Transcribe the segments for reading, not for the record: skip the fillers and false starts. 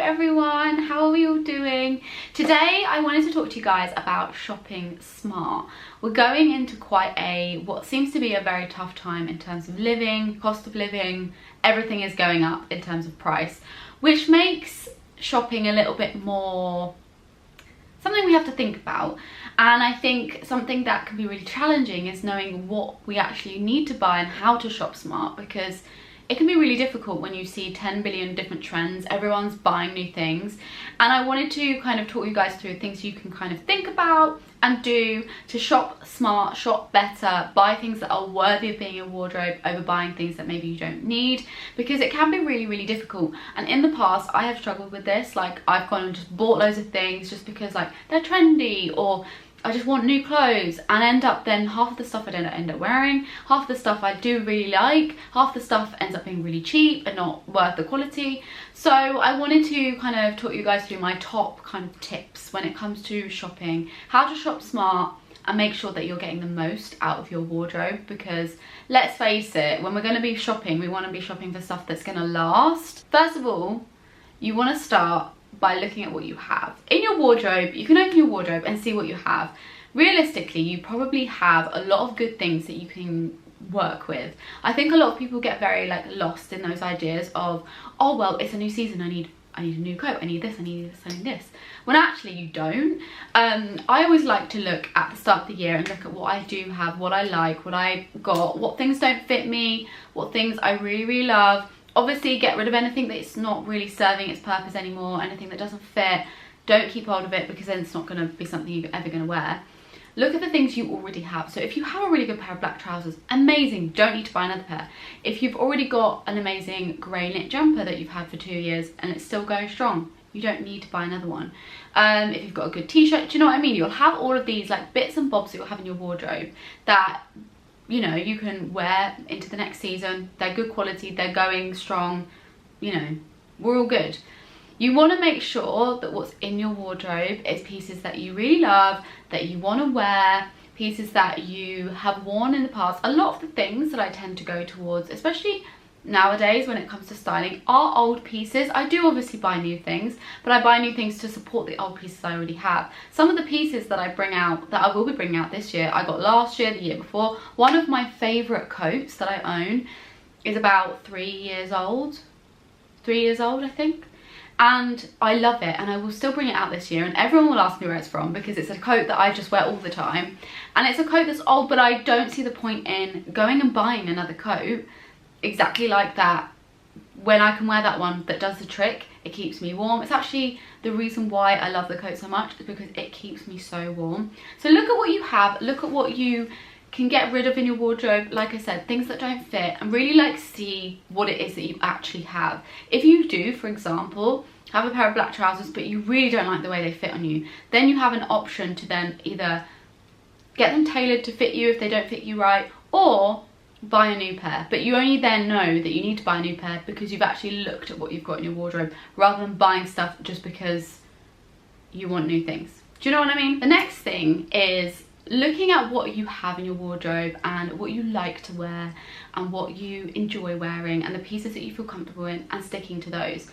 everyone, how are we all doing? Today I wanted to talk to you guys about shopping smart. We're going into quite what seems to be a very tough time in terms of living, cost of living, everything is going up in terms of price, which makes shopping a little bit more something we have to think about. And I think something that can be really challenging is knowing what we actually need to buy and how to shop smart, because it can be really difficult when you see 10 billion different trends, everyone's buying new things. And I wanted to kind of talk you guys through things you can kind of think about and do to shop smart, shop better, buy things that are worthy of being in your wardrobe over buying things that maybe you don't need, because it can be really, really difficult. And in the past, I have struggled with this. Like, I've gone and just bought loads of things just because like they're trendy, or I just want new clothes, and end up then half of the stuff I don't end up wearing, half the stuff I do really like, half the stuff ends up being really cheap and not worth the quality. So I wanted to kind of talk you guys through my top kind of tips when it comes to shopping, how to shop smart and make sure that you're getting the most out of your wardrobe, because let's face it, when we're going to be shopping, we want to be shopping for stuff that's going to last. First of all, you want to start by looking at what you have in your wardrobe. You can open your wardrobe and see what you have. Realistically, you probably have a lot of good things that you can work with. I think a lot of people get very like lost in those ideas of, oh well, it's a new season, I need a new coat, I need this, I need this, I need this, when actually you don't. I always like to look at the start of the year and look at what I do have, what I like, what I got, what things don't fit me, what things I really, really love. Obviously, get rid of anything that's not really serving its purpose anymore, anything that doesn't fit. Don't keep hold of it, because then it's not going to be something you're ever going to wear. Look at the things you already have. So if you have a really good pair of black trousers, amazing, don't need to buy another pair. If you've already got an amazing grey knit jumper that you've had for 2 years and it's still going strong, you don't need to buy another one. If you've got a good t-shirt, do you know what I mean? You'll have all of these like bits and bobs that you'll have in your wardrobe that, you know, you can wear into the next season. They're good quality, they're going strong, you know, we're all good. You want to make sure that what's in your wardrobe is pieces that you really love, that you want to wear, pieces that you have worn in the past. A lot of the things that I tend to go towards, especially nowadays when it comes to styling, are old pieces. I do obviously buy new things, but I buy new things to support the old pieces I already have. Some of the pieces that I bring out, that I will be bringing out this year, I got last year, the year before. One of my favourite coats that I own is about 3 years old. 3 years old, I think. And I love it, and I will still bring it out this year, and everyone will ask me where it's from, because it's a coat that I just wear all the time. And it's a coat that's old, but I don't see the point in going and buying another coat exactly like that when I can wear that one that does the trick. It keeps me warm. It's actually the reason why I love the coat so much, is because it keeps me so warm. So look at what you have, look at what you can get rid of in your wardrobe. Like I said, things that don't fit, and really like see what it is that you actually have. If you do, for example, have a pair of black trousers but you really don't like the way they fit on you, then you have an option to then either get them tailored to fit you if they don't fit you right, or buy a new pair. But you only then know that you need to buy a new pair because you've actually looked at what you've got in your wardrobe, rather than buying stuff just because you want new things. Do you know what I mean? The next thing is looking at what you have in your wardrobe and what you like to wear and what you enjoy wearing and the pieces that you feel comfortable in, and sticking to those.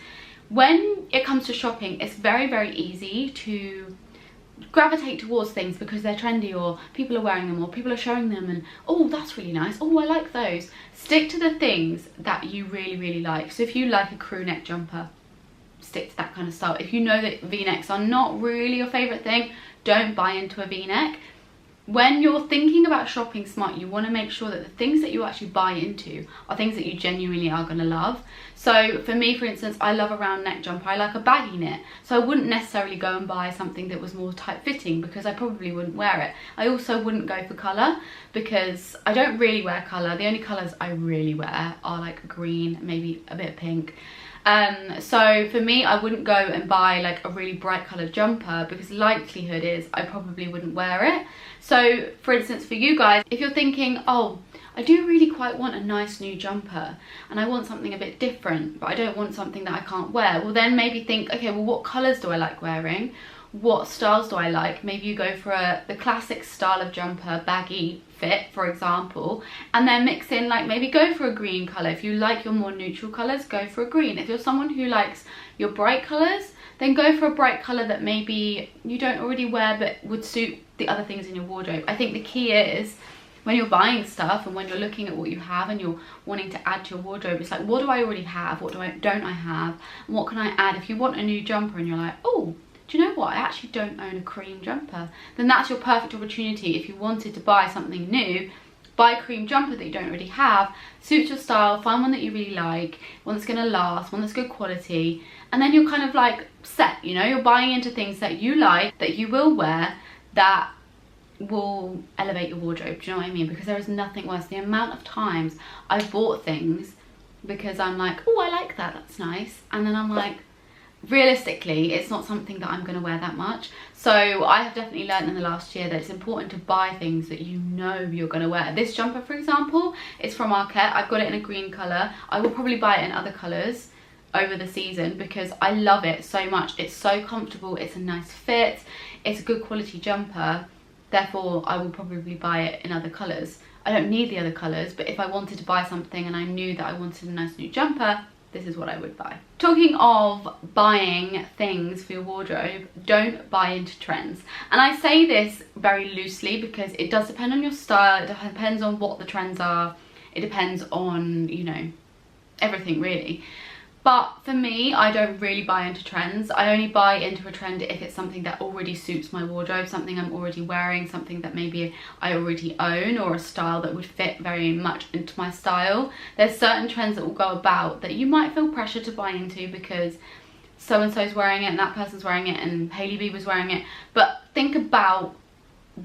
When it comes to shopping, it's very, very easy to gravitate towards things because they're trendy, or people are wearing them, or people are showing them, and oh, that's really nice, oh, I like those. Stick to the things that you really, really like. So if you like a crew neck jumper, stick to that kind of style. If you know that v-necks are not really your favorite thing, don't buy into a v-neck. When you're thinking about shopping smart, you want to make sure that the things that you actually buy into are things that you genuinely are going to love. So for me, for instance, I love a round neck jumper. I like a baggy knit, so I wouldn't necessarily go and buy something that was more tight fitting, because I probably wouldn't wear it. I also wouldn't go for colour, because I don't really wear colour. The only colours I really wear are like green, maybe a bit of pink. So for me, I wouldn't go and buy like a really bright coloured jumper, because likelihood is I probably wouldn't wear it. So for instance, for you guys, if you're thinking, oh, I do really quite want a nice new jumper and I want something a bit different, but I don't want something that I can't wear, well then maybe think, okay, well what colours do I like wearing? what styles do I like. Maybe you go for the classic style of jumper, baggy fit, for example, and then mix in, like, maybe go for a green colour. If you like your more neutral colours, go for a green. If you're someone who likes your bright colours, then go for a bright colour that maybe you don't already wear but would suit the other things in your wardrobe. I think the key is, when you're buying stuff and when you're looking at what you have and you're wanting to add to your wardrobe, it's like, what do I already have? What don't I have? And what can I add? If you want a new jumper and you're like, oh, do you know what? I actually don't own a cream jumper. Then that's your perfect opportunity. If you wanted to buy something new, buy a cream jumper that you don't already have, suits your style, find one that you really like, one that's gonna last, one that's good quality, and then you're kind of like set, you know? You're buying into things that you like, that you will wear, that will elevate your wardrobe. Do you know what I mean? Because there is nothing worse. The amount of times I've bought things because I'm like, oh, I like that, that's nice, and then I'm like, realistically, it's not something that I'm going to wear that much. So I have definitely learned in the last year that it's important to buy things that you know you're going to wear. This jumper, for example, is from Arket. I've got it in a green colour. I will probably buy it in other colours over the season because I love it so much. It's so comfortable, it's a nice fit, it's a good quality jumper. Therefore, I will probably buy it in other colours. I don't need the other colours, but if I wanted to buy something and I knew that I wanted a nice new jumper, this is what I would buy. Talking of buying things for your wardrobe, don't buy into trends. And I say this very loosely because it does depend on your style, it depends on what the trends are, it depends on, you know, everything really. But for me, I don't really buy into trends. I only buy into a trend if it's something that already suits my wardrobe, something I'm already wearing, something that maybe I already own, or a style that would fit very much into my style. There's certain trends that will go about that you might feel pressure to buy into because so-and-so's wearing it and that person's wearing it and Hailey Bieber's wearing it. But think about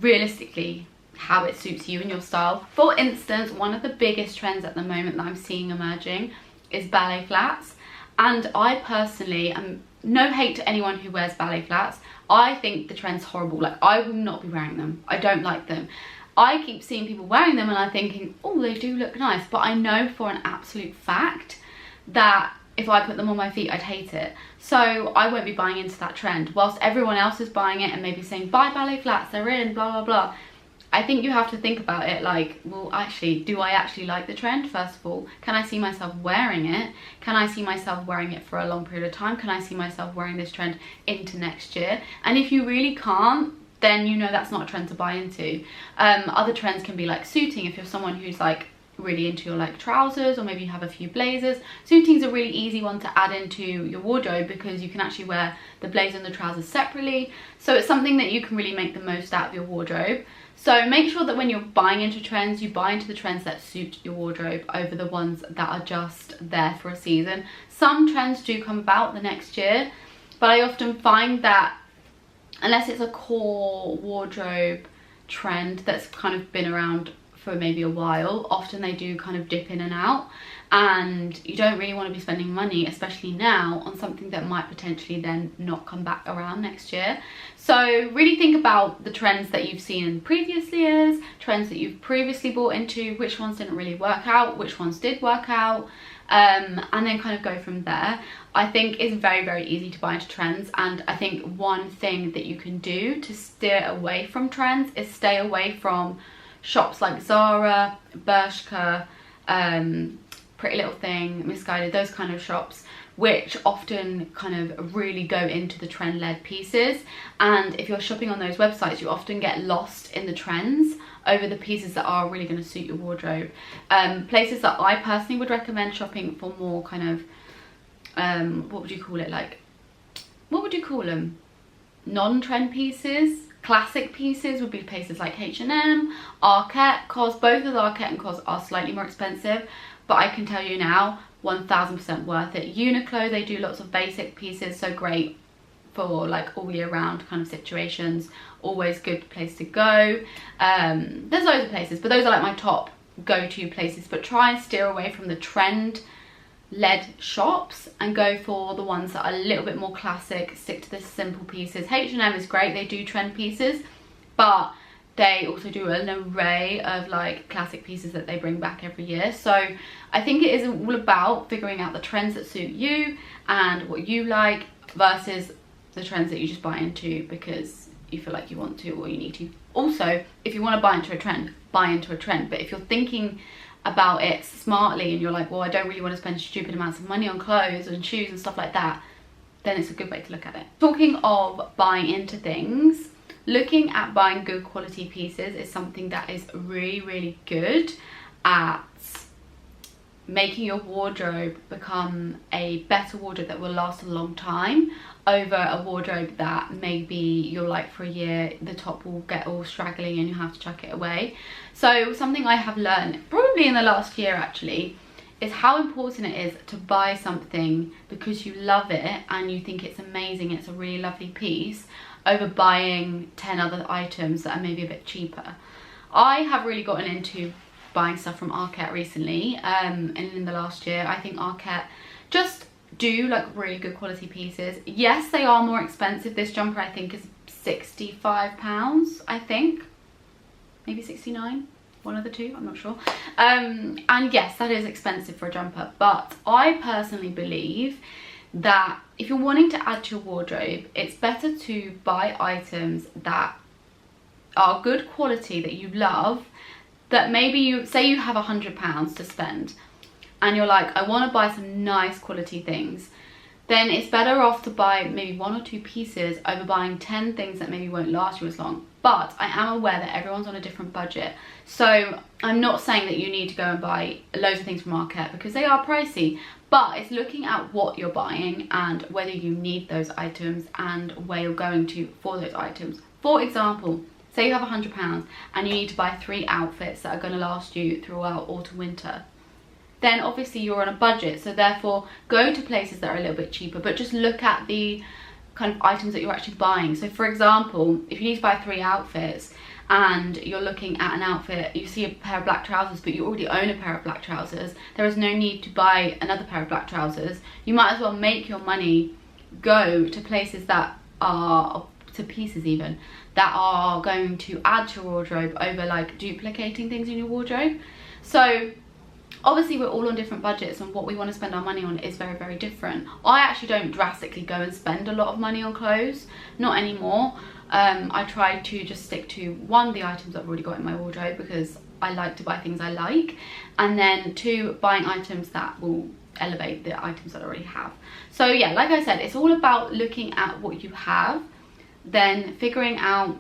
realistically how it suits you and your style. For instance, one of the biggest trends at the moment that I'm seeing emerging is ballet flats. And I personally am, no hate to anyone who wears ballet flats, I think the trend's horrible. Like, I will not be wearing them. I don't like them. I keep seeing people wearing them and I'm thinking, oh, they do look nice. But I know for an absolute fact that if I put them on my feet, I'd hate it. So I won't be buying into that trend. Whilst everyone else is buying it and maybe saying, buy ballet flats, they're in, blah, blah, blah. I think you have to think about it like, well, actually, do I actually like the trend? First of all, can I see myself wearing it? Can I see myself wearing it for a long period of time? Can I see myself wearing this trend into next year? And if you really can't, then you know that's not a trend to buy into. Other trends can be like suiting. If you're someone who's like really into your like trousers, or maybe you have a few blazers, suiting's a really easy one to add into your wardrobe because you can actually wear the blazer and the trousers separately. So it's something that you can really make the most out of your wardrobe. So make sure that when you're buying into trends, you buy into the trends that suit your wardrobe over the ones that are just there for a season. Some trends do come about the next year, but I often find that unless it's a core wardrobe trend that's kind of been around for maybe a while, often they do kind of dip in and out, and you don't really want to be spending money, especially now, on something that might potentially then not come back around next year. So really think about the trends that you've seen in previous years, trends that you've previously bought into, which ones didn't really work out, which ones did work out, and then kind of go from there. I think it's very, very easy to buy into trends, and I think one thing that you can do to steer away from trends is stay away from shops like Zara, Bershka, Pretty Little Thing, Misguided, those kind of shops, which often kind of really go into the trend-led pieces. And if you're shopping on those websites, you often get lost in the trends over the pieces that are really going to suit your wardrobe. Places that I personally would recommend shopping for more kind of, what would you call it, like, what would you call them? Non-trend pieces? Classic pieces would be places like H&M, Arket, COS. Both of the Arket and COS are slightly more expensive, but I can tell you now, 1000% worth it. Uniqlo, they do lots of basic pieces, so great for like all year round kind of situations. Always good place to go. There's loads of places, but those are like my top go-to places. But try and steer away from the trend led shops and go for the ones that are a little bit more classic. Stick to the simple pieces. H&M is great, they do trend pieces, but they also do an array of like classic pieces that they bring back every year. So I think it is all about figuring out the trends that suit you and what you like versus the trends that you just buy into because you feel like you want to or you need to. Also, if you want to buy into a trend, buy into a trend. But if you're thinking about it smartly and you're like, well, I don't really want to spend stupid amounts of money on clothes and shoes and stuff like that, then it's a good way to look at it. Talking of buying into things, looking at buying good quality pieces is something that is really, really good at making your wardrobe become a better wardrobe that will last a long time over a wardrobe that maybe you'll like for a year, the top will get all straggly and you have to chuck it away. So something I have learned probably in the last year actually is how important it is to buy something because you love it and you think it's amazing, it's a really lovely piece, over buying 10 other items that are maybe a bit cheaper. I have really gotten into buying stuff from Arket recently, and in the last year. I think Arket just do like really good quality pieces. Yes, they are more expensive. This jumper I think is £65, I think, maybe 69, one of the two, I'm not sure. And yes, that is expensive for a jumper, but I personally believe that if you're wanting to add to your wardrobe, it's better to buy items that are good quality, that you love, that maybe you say you have £100 to spend and you're like, I want to buy some nice quality things, then it's better off to buy maybe 1 or 2 pieces over buying 10 things that maybe won't last you as long. But I am aware that everyone's on a different budget, so I'm not saying that you need to go and buy loads of things from Arket because they are pricey, but it's looking at what you're buying and whether you need those items and where you're going to for those items. For example, say you have £100 and you need to buy 3 outfits that are going to last you throughout autumn winter, then obviously you're on a budget, so therefore go to places that are a little bit cheaper, but just look at the kind of items that you're actually buying. So for example, if you need to buy 3 outfits and you're looking at an outfit, you see a pair of black trousers but you already own a pair of black trousers, there is no need to buy another pair of black trousers. You might as well make your money go to places that are, to pieces even, that are going to add to your wardrobe over like duplicating things in your wardrobe. So obviously we're all on different budgets and what we want to spend our money on is very, very different. I actually don't drastically go and spend a lot of money on clothes, not anymore. I try to just stick to, 1, the items I've already got in my wardrobe because I like to buy things I like, and then 2, buying items that will elevate the items that I already have. So yeah, like I said, it's all about looking at what you have, then figuring out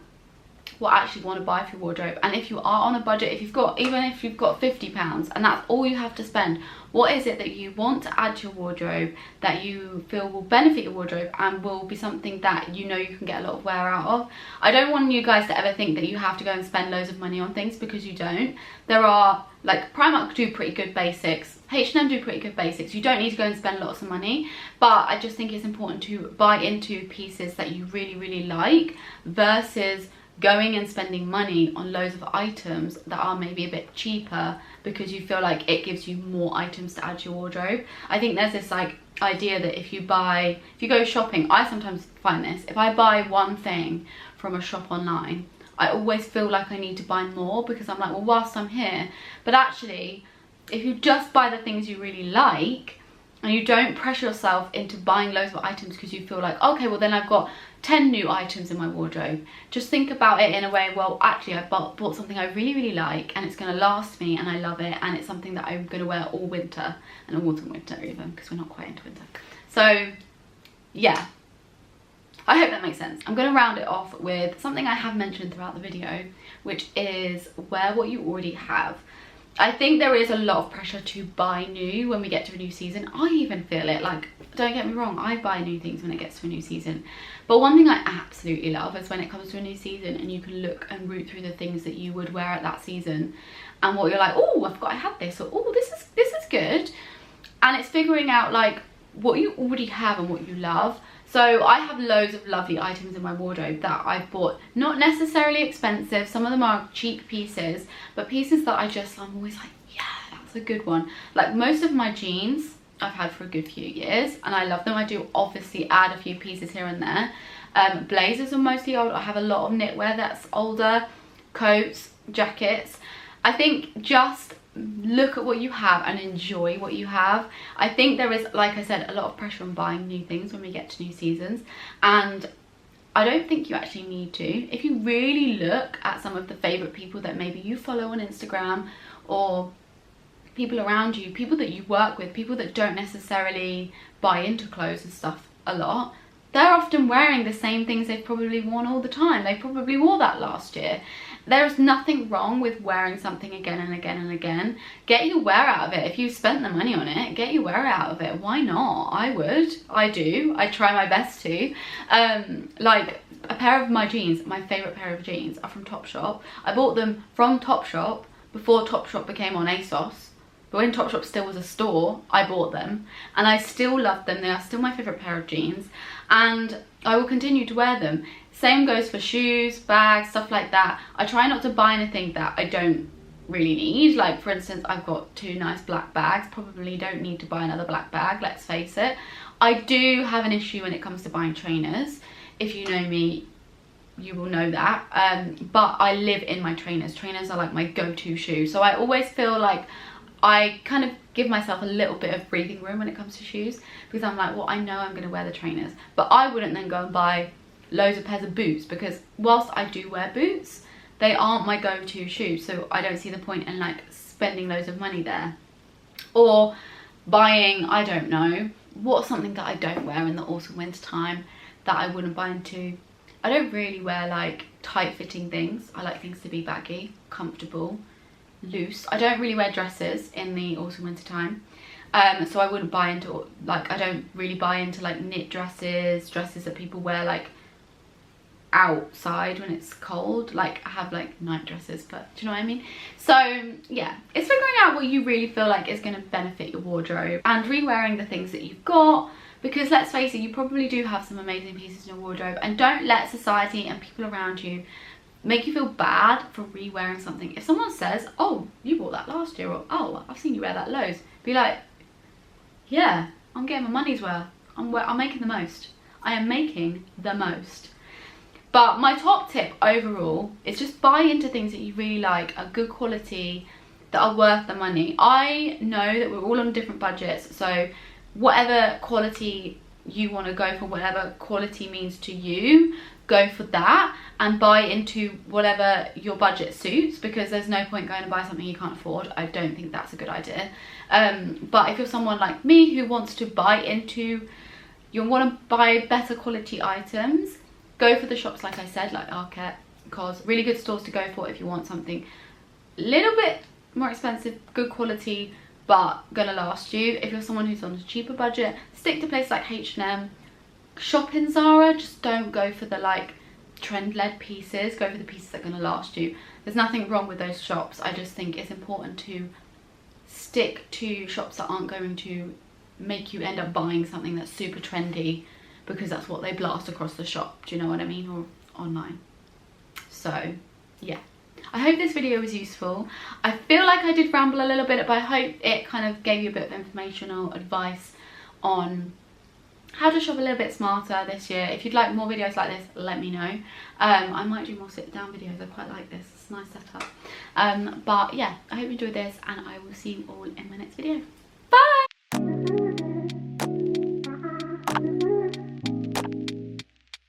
what I actually want to buy for your wardrobe. And if you are on a budget, if you've got, even if you've got £50 and that's all you have to spend, what is it that you want to add to your wardrobe that you feel will benefit your wardrobe and will be something that you know you can get a lot of wear out of? I don't want you guys to ever think that you have to go and spend loads of money on things, because you don't. There are, like, Primark do pretty good basics, H&M do pretty good basics. You don't need to go and spend lots of money, but I just think it's important to buy into pieces that you really, really like versus going and spending money on loads of items that are maybe a bit cheaper because you feel like it gives you more items to add to your wardrobe. I think there's this like idea that if you go shopping, I sometimes find this, if I buy one thing from a shop online, I always feel like I need to buy more because I'm like, well, whilst I'm here. But actually, if you just buy the things you really like and you don't pressure yourself into buying loads of items because you feel like, okay, well then I've got 10 new items in my wardrobe. Just think about it in a way, well, actually I bought something I really, really like and it's going to last me and I love it, and it's something that I'm going to wear all winter, and autumn winter even, because we're not quite into winter. So yeah, I hope that makes sense. I'm going to round it off with something I have mentioned throughout the video, which is wear what you already have. I think there is a lot of pressure to buy new when we get to a new season. I even feel it, like, don't get me wrong, I buy new things when it gets to a new season. But one thing I absolutely love is when it comes to a new season and you can look and root through the things that you would wear at that season and what you're like, oh, I forgot I had this, or oh, this is good. And it's figuring out like what you already have and what you love. So I have loads of lovely items in my wardrobe that I've bought, not necessarily expensive, some of them are cheap pieces, but pieces that I'm always like, yeah, that's a good one. Like most of my jeans I've had for a good few years and I love them. I do obviously add a few pieces here and there. Blazers are mostly old. I have a lot of knitwear that's older, coats, jackets. I think just look at what you have and enjoy what you have. I think there is, like I said, a lot of pressure on buying new things when we get to new seasons, and I don't think you actually need to. If you really look at some of the favorite people that maybe you follow on Instagram, or people around you, people that you work with, people that don't necessarily buy into clothes and stuff a lot, they're often wearing the same things they've probably worn all the time. They probably wore that last year. There's nothing wrong with wearing something again and again and again. Get your wear out of it. If you spent the money on it, get your wear out of it. Why not? I would. I do. I try my best to. Like a pair of my jeans, my favourite pair of jeans are from Topshop. I bought them from Topshop before Topshop became on ASOS. But when Topshop still was a store, I bought them, and I still love them. They are still my favourite pair of jeans, and I will continue to wear them. Same goes for shoes, bags, stuff like that. I try not to buy anything that I don't really need. Like, for instance, I've got 2 nice black bags. Probably don't need to buy another black bag, let's face it. I do have an issue when it comes to buying trainers. If you know me, you will know that. But I live in my trainers. Trainers are like my go-to shoe. So I always feel like I kind of give myself a little bit of breathing room when it comes to shoes, because I'm like, well, I know I'm going to wear the trainers, but I wouldn't then go and buy loads of pairs of boots, because whilst I do wear boots, they aren't my go-to shoes, so I don't see the point in like spending loads of money there. Or buying, I don't know, what's something that I don't wear in the autumn winter time that I wouldn't buy into. I don't really wear like tight fitting things. I like things to be baggy, comfortable, loose. I don't really wear dresses in the autumn winter time, so I wouldn't buy into, like, I don't really buy into like knit dresses that people wear like outside when it's cold. Like, I have like night dresses, but do you know what I mean? So yeah, it's figuring out what you really feel like is going to benefit your wardrobe, and re-wearing the things that you've got, because let's face it, you probably do have some amazing pieces in your wardrobe, and don't let society and people around you make you feel bad for re-wearing something. If someone says, oh, you bought that last year, or oh, I've seen you wear that loads, be like, yeah, I'm getting my money's worth. I'm making the most. I am making the most. But my top tip overall is just buy into things that you really like, are good quality, that are worth the money. I know that we're all on different budgets, so whatever quality you want to go for, whatever quality means to you, go for that, and buy into whatever your budget suits, because there's no point going to buy something you can't afford. I don't think that's a good idea. But if you're someone like me who wants to buy into, you want to buy better quality items, go for the shops like I said, like Arket, because really good stores to go for if you want something a little bit more expensive, good quality, but gonna last you. If you're someone who's on a cheaper budget, stick to places like H&M. Shop in Zara, just don't go for the like trend-led pieces. Go for the pieces that are going to last you. There's nothing wrong with those shops. I just think it's important to stick to shops that aren't going to make you end up buying something that's super trendy, because that's what they blast across the shop. Do you know what I mean? Or online. So yeah, I hope this video was useful. I feel like I did ramble a little bit, but I hope it kind of gave you a bit of informational advice on how to shop a little bit smarter this year. If you'd like more videos like this, let me know. I might do more sit down videos. I quite like this. It's a nice setup. But yeah, I hope you enjoyed this, and I will see you all in my next video.